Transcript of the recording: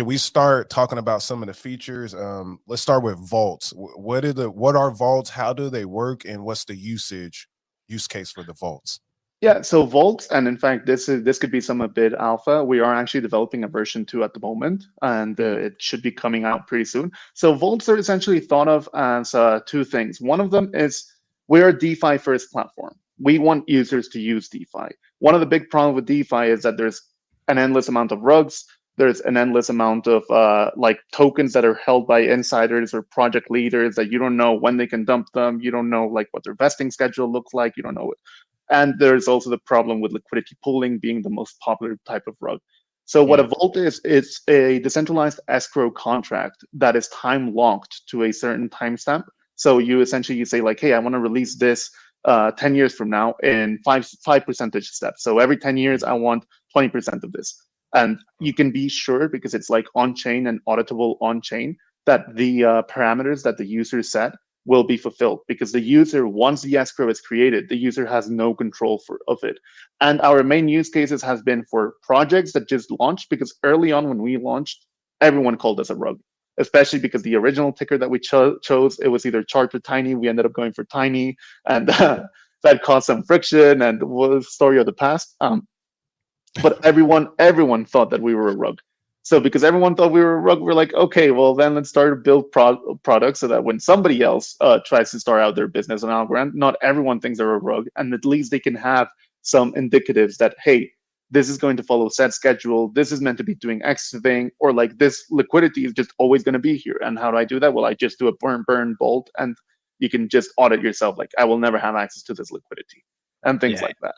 we start talking about some of the features, let's start with vaults. What are vaults? How do they work? And what's the use case for the vaults? Yeah, so vaults, and in fact, this could be some a bit alpha. We are actually developing a version 2 at the moment, and it should be coming out pretty soon. So vaults are essentially thought of as two things. One of them is we're a DeFi first platform. We want users to use DeFi. One of the big problems with DeFi is that there's an endless amount of rugs. There's an endless amount of like tokens that are held by insiders or project leaders that you don't know when they can dump them. You don't know like what their vesting schedule looks like. You don't know. And there's also the problem with liquidity pooling being the most popular type of rug. So what a vault is, it's a decentralized escrow contract that is time locked to a certain timestamp. So you essentially say like, hey, I want to release this 10 years from now in five percentage steps. So every 10 years, I want 20% of this. And you can be sure, because it's like on-chain and auditable on-chain, that the parameters that the user set will be fulfilled, because the user, once the escrow is created, the user has no control of it. And our main use cases has been for projects that just launched, because early on when we launched, everyone called us a rug, especially because the original ticker that we chose, it was either Charter Tiny. We ended up going for Tiny, and that caused some friction and was story of the past. But everyone thought that we were a rug. So because everyone thought we were a rug, we're like, okay, well then let's start to build products so that when somebody else tries to start out their business on Algorand, not everyone thinks they're a rug, and at least they can have some indicatives that, hey, this is going to follow set schedule, this is meant to be doing X thing, or like this liquidity is just always going to be here. And how do I do that? Well, I just do a burn bolt, and you can just audit yourself, like I will never have access to this liquidity and things like that.